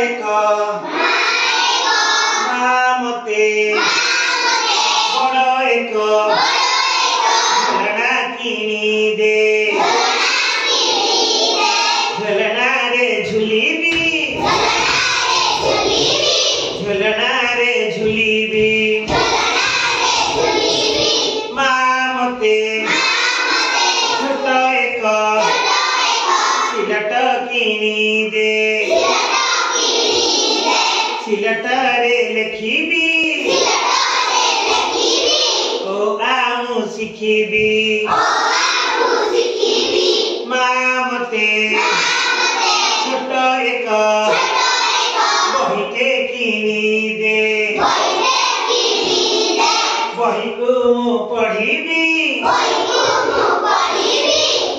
एक माँ मते बड़ एक झुलना किनी दे झुलना रे झुलीबी झुलना रे झुलीबी माँ मते छोट एक सिलट किनी दे सिलट रे लिखिबी ओ आमु शिखिबी माँ मते छोट एक बहिटे किनी दे बही को मु पढ़िबी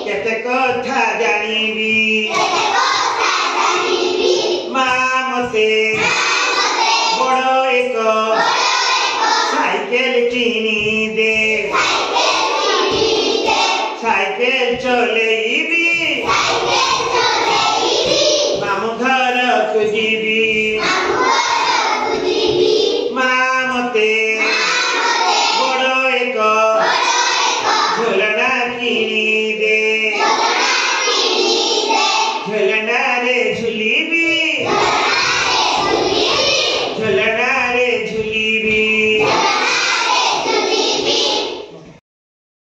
केते कथा जानिबी माँ मते बड़ एक साइकेल किनी दे साइकेल चलेइबी मामू घर को जीबी माँ मते बड़ एक झुलना किनी दे झुलना रे झुलीबी झुलना